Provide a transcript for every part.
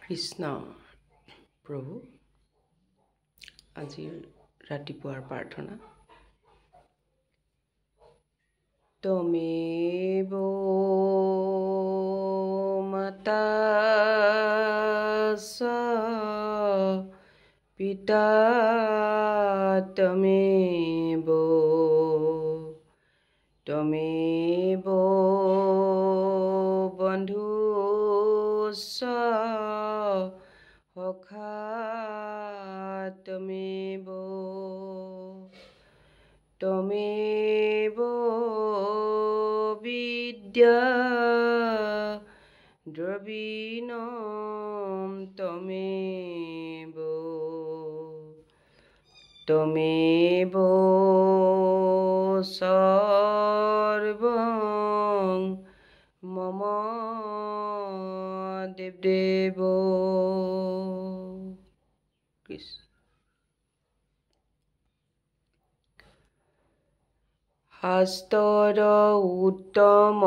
কৃষ্ণ প্ৰভু আজিৰ ৰাতিপুৱাৰ প্ৰাৰ্থনা তমেব মাতা স পিতা তমেব বন্ধু সখা তমেব বিদ্যা দ্ৰবীণম তমেব সৰ্বং মম দেবদেব কৃষ্ণ। শাস্ত্ৰৰ উত্তম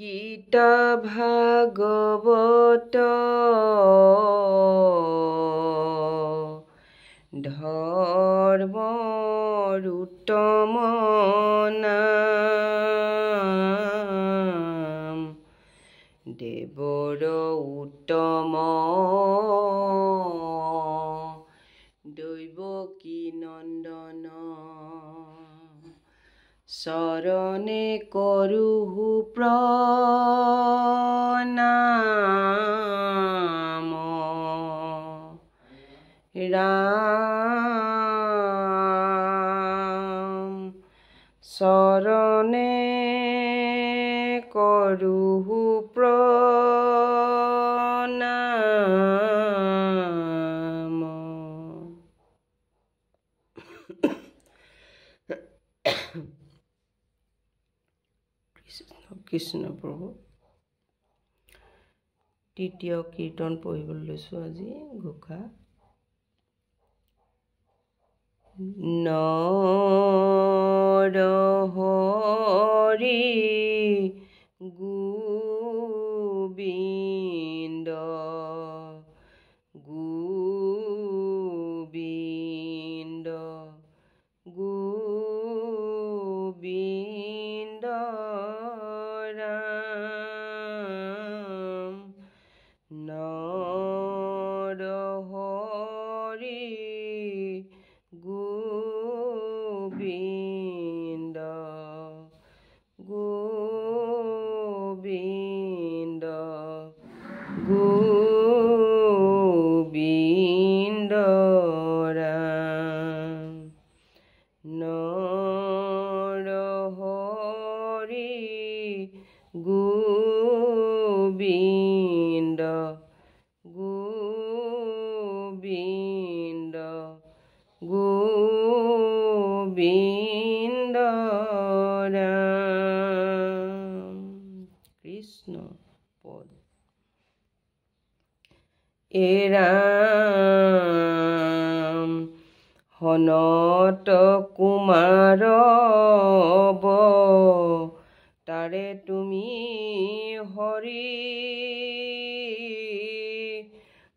গীতা ভাগৱত ধৰ্মৰ উত্তম নাম দেৱৰ উত্তম দৈৱকী নন্দন শৰণে কৰোহু প্ৰণাম ৰাম শৰণে কৰোহু প্ৰণাম। কৃষ্ণ প্ৰভু তৃতীয় কীৰ্তন পঢ়িবলৈ লৈছোঁ আজি ঘোষা। নৰহৰি গোবিন্দ গোবিন্দ গোবিন্দ ৰাম নৰহৰি গোবিন্দ গোবিন্দ গোবিন্দ ৰাম নৰহৰি গোবিন্দ গোবিন্দ গোবিন্দ ৰাম কৃষ্ণ পদ। এ ৰাম সনত কুমাৰ তাৰে তুমি হৰি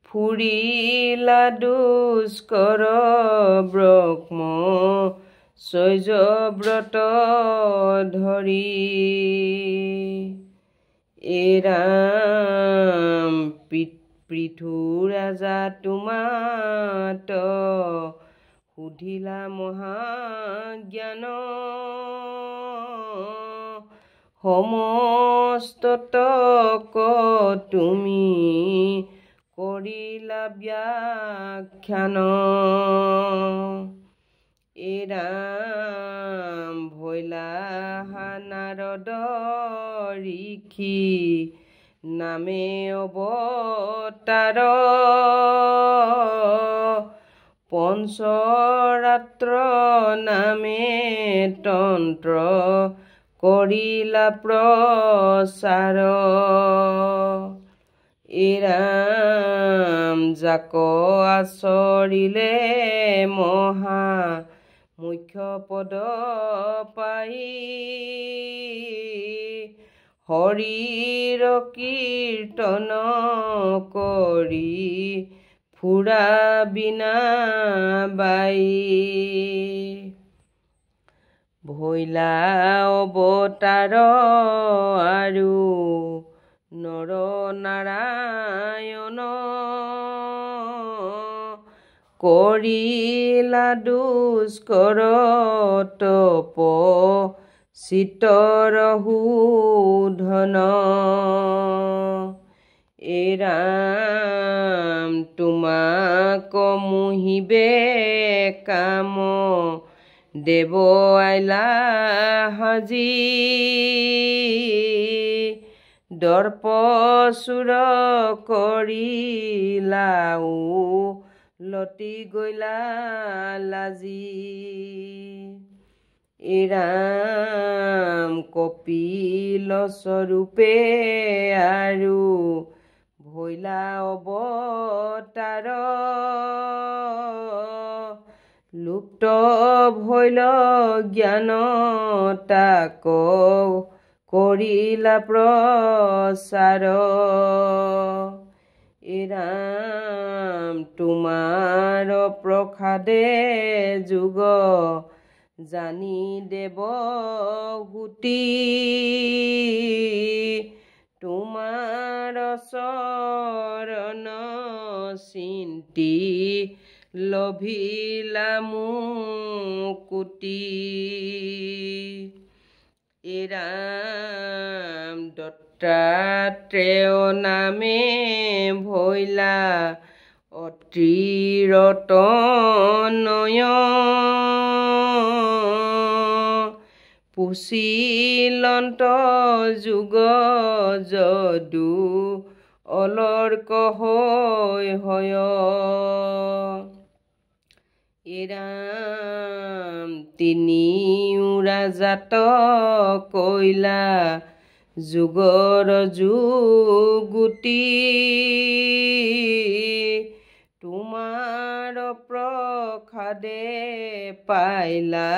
ফুৰিলা দুষ্কৰ ব্ৰহ্ম চৈজব্ৰত ধৰি। এ ৰাম পৃথু ৰাজা তোমাত সুধিলা মহাজ্ঞান সমস্ত তক তুমি কৰিলা ব্যাখ্যান। এ ৰাম ভৈলা নাৰদ ঋষি নামে অৱতাৰ পঞ্চৰাত্ৰ নামে তন্ত্ৰ কৰিলা প্ৰচাৰ। এ ৰাম যাক আচৰিলে মহা মুখ্য পদ পাই হৰিৰ কীৰ্তন কৰি ফুৰা বিনা বাই ভৈলা অৱতাৰ আৰু নৰ নাৰায়ণ কৰিলা দুষ্কৰ তপ চিতৰ শোধন ৰাম তোমাক মুহিবে কাম দেৱ আইলা হাজি দৰ্প চুৰ কৰিলাও লতি গৈলা লাজি ৰাম কপিল স্বৰূপে আৰু ভৈলা অৱতাৰ লুপ্ত ভৈল জ্ঞান তাক কৰিলা প্ৰচাৰ ৰাম তোমাৰ প্ৰসাদে যুগ জানি দেৱ গুটি তোমাৰ চৰণ চিন্তি লভিলা মুকুতি ৰাম দত্তাত্ৰেয় নামে ভৈলা অত্ৰিৰতনয় পুচিলন্ত যুগ যদু অলৰ্ক হয় ৰাম তিনি উৰা জাত কৈলা যুগৰ যুগুটি তোমাৰ প্ৰসাদে পাইলা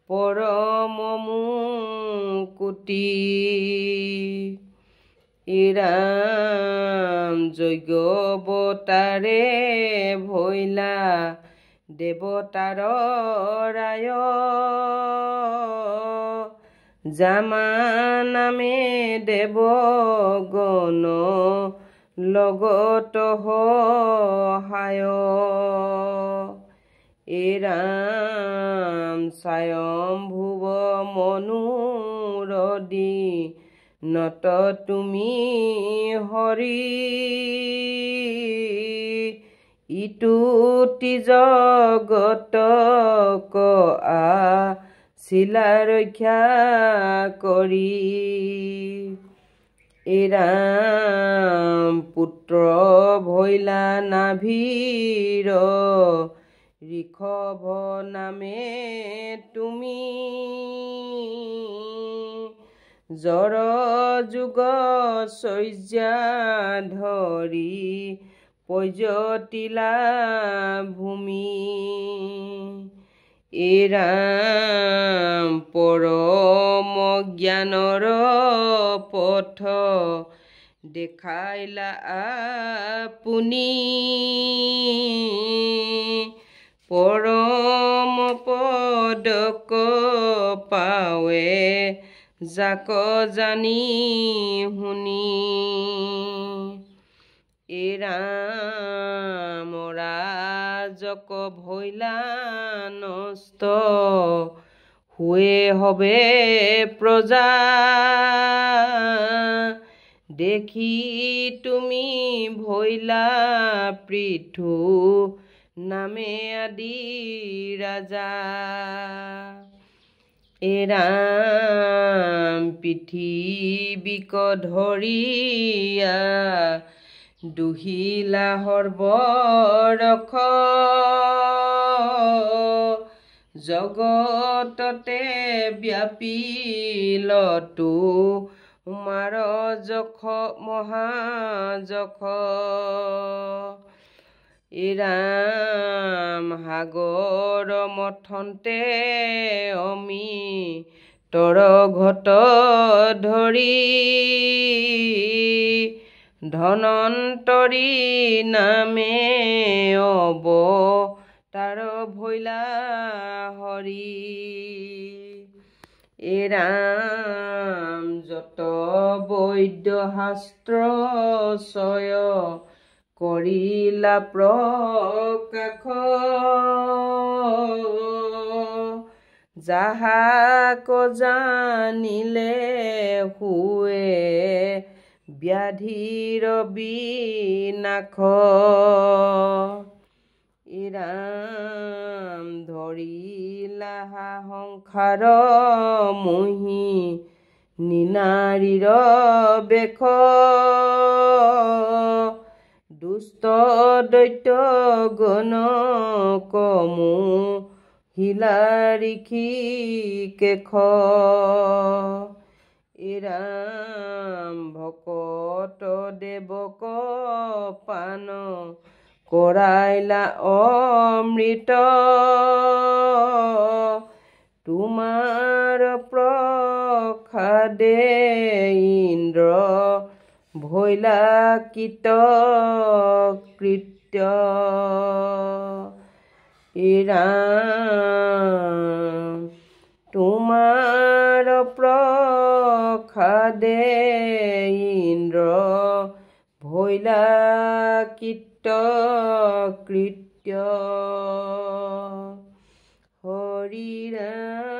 পৰম মুকুতি ৰাম যজ্ঞৱতাৰে ভৈলা দেৱতাৰ ৰায় জামা নামে দেৱগণ লগত সহায় ৰাম স্বয়ম্ভুৱ মনুৰদি নত তুমি হৰি ইটুটি জগতক শিলা ৰক্ষা কৰি ৰাম পুত্ৰ ভৈলা নাভিৰ ঋষভ নামে তুমি জৰ যুগ শয্যা ধৰি পৰ্যতিলা ভূমি ৰাম পৰম জ্ঞানৰ পথ দেখাইলা আপুনি পৰম পদক পাৱে যাক জানি শুনি ৰাম ৰাজক ভৈলা নষ্ট হুৱে হবে প্ৰজা দেখি তুমি ভৈলা পৃথু নামে আদি ৰাজা ৰাম পৃথিৱীক ধৰিয়া দুহিলা সৰ্বৰখ জগততে ব্যাপিলতো মাৰ যখ মহাযখ ৰাম সাগৰ মথন্তে অমি তৰ ঘট ধৰি ধনন্তৰী নামে অৱতাৰ ভৈলা হৰি। ৰাম যত বৈদ্য শাস্ত্ৰ চয় কৰিলা প্ৰকাশ, যাহাক জানিলে হুৱে ব্যাধিৰ বিনাশ। ৰাম ধৰিলা সংসাৰ মোহি নিনাৰীৰ বেশ, দুষ্ট দৈত্য গণক মোহিলা ঋষিকেশ। ৰাম ভকত দেৱক পান কৰাইলা অমৃত, তোমাৰ প্ৰসাদে ইন্দ্ৰ ভৈলা কৃতকৃত্য। ৰাম তোমাৰ প্ৰসাদে ইন্দ্ৰ ভৈলা কৃতকৃত্য। হৰি ৰাম